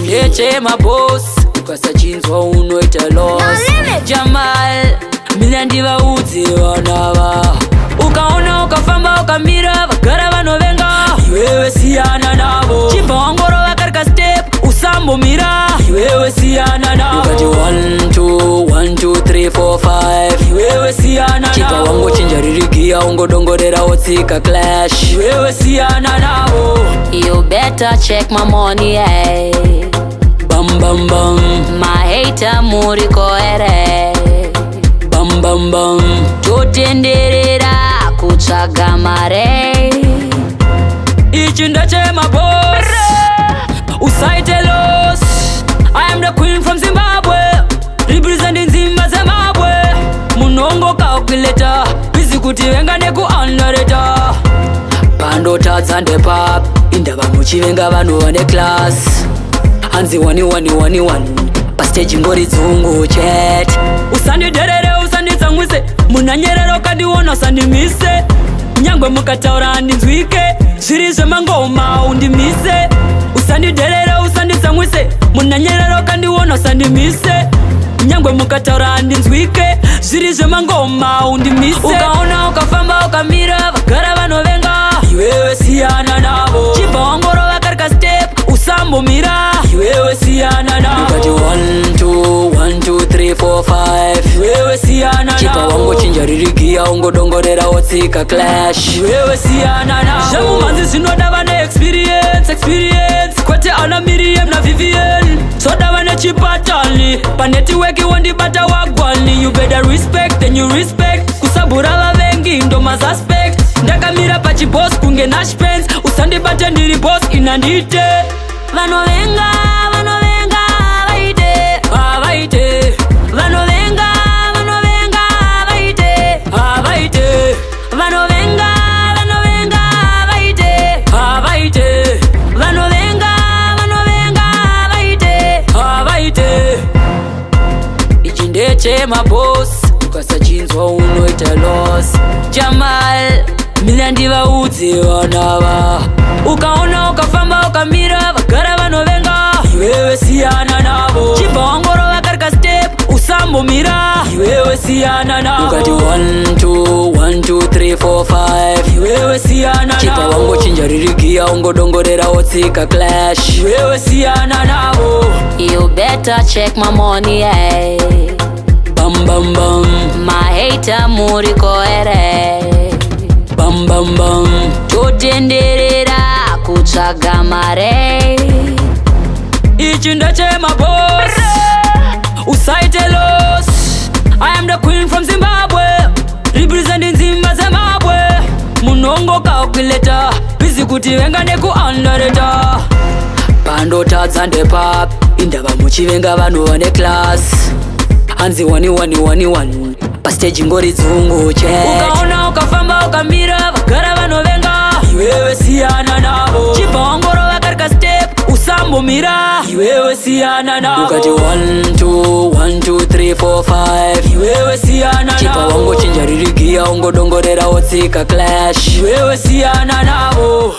Ichi maboss ukasachinzwa unoita loss. Jamal mina ndivaudze vanava, ukaona ukafamba ukamira vagara vanovenga, iwewe siyana navo. Chibva wangorova karika step usambomira, iwewe siyana navo. Ukati 1 2 1 2 3 4 5, iwewe siyana navo. Chibva wangochinja ririgiya ungodongorera wotsika clash, iwewe siyana navo. You better check my money, hey. Bam bam bam, My hater muriko ere. bam bam bam, Totenderera kutsvaga mare. ichi ndechemaboss, usaite loss. I am the queen from Zimbabwe, representing Zimba Zimbabwe. Munongo calculator, busy kuti venga neku underrated. Pandotadza ndepap, indava muchivenga vanhu vane class. Hanzi 1 pastage ngori dzungu chat. Usandiderere usanditsamwise, munanyerero kandiona usandimise. Nyangwe mukataura handinzwike, zviri zvemangoma undimise. Usandiderere usanditsamwise, munanyerero kandiona usandimise. Nyangwe mukataura handinzwike, zviri zvemangoma undimise. Ukaona ukafamba ukamira vagara vanovenga, iwewe siyana navo. Chibva wangorova karika step usambomira, iwewe siyana navo. Ukati 1 2 1 2 3 4 5, iwewe siyana navo. Chibva wangochinja ririgiya ungodongorera wotsika clash, iwewe siyana navo. Zvemumanzi zvinoda vane experience, kwete ana Miriam na Vivian. Soda vane chipatani, panetiweki wondibata wagwani. You better respect, then you respect. Kusabura vavengi ndo mazaspect. Ndakamira pachiboss kunge nashpens, usandibate ndiri boss inandite. Vanovenga vaite, vaite. Vanovenga vaite, vaite. Vanovenga vaite, vaite. Vanovenga vaite, vaite. Ichi ndechemaboss, ukasachinzwa unoita loss. Jamal mina ndivaudze vanava, ukaona ukafamba ukamira vagara vanovenga, iwewe siyana navo. Chibva wangorova karika step usambomira, iwewe siyana navo. Ukati 1 2 1 2 3 4 5, iwewe siyana navo. Chibva wangochinja ririgiya ungodongorera wotsika clash, iwewe siyana navo. You better check my money, hey. Bam bam bam, My hater muriko ere. bam bam bam, Totenderera kutsvaga mare. ichi ndechemaboss, usaite loss. I am the queen from Zimbabwe, representing Zimba Zimbabwe. Munongo calculator, busy kuti venga neku underrated. Pandotadza ndepap, indava muchivenga vanhu vane class. Hanzi 1 pastage ngori dzungu chat. Ukaona ukafamba ukamira vagara vanovenga, iwewe siyana navo. Chibva wangorova karika step usambomira, iwewe siyana navo. Ukati 1 2 1 2 3 4 5, iwewe siyana navo. Chibva wangochinja ririgiya ungodongorera wotsika clash, iwewe siyana navo.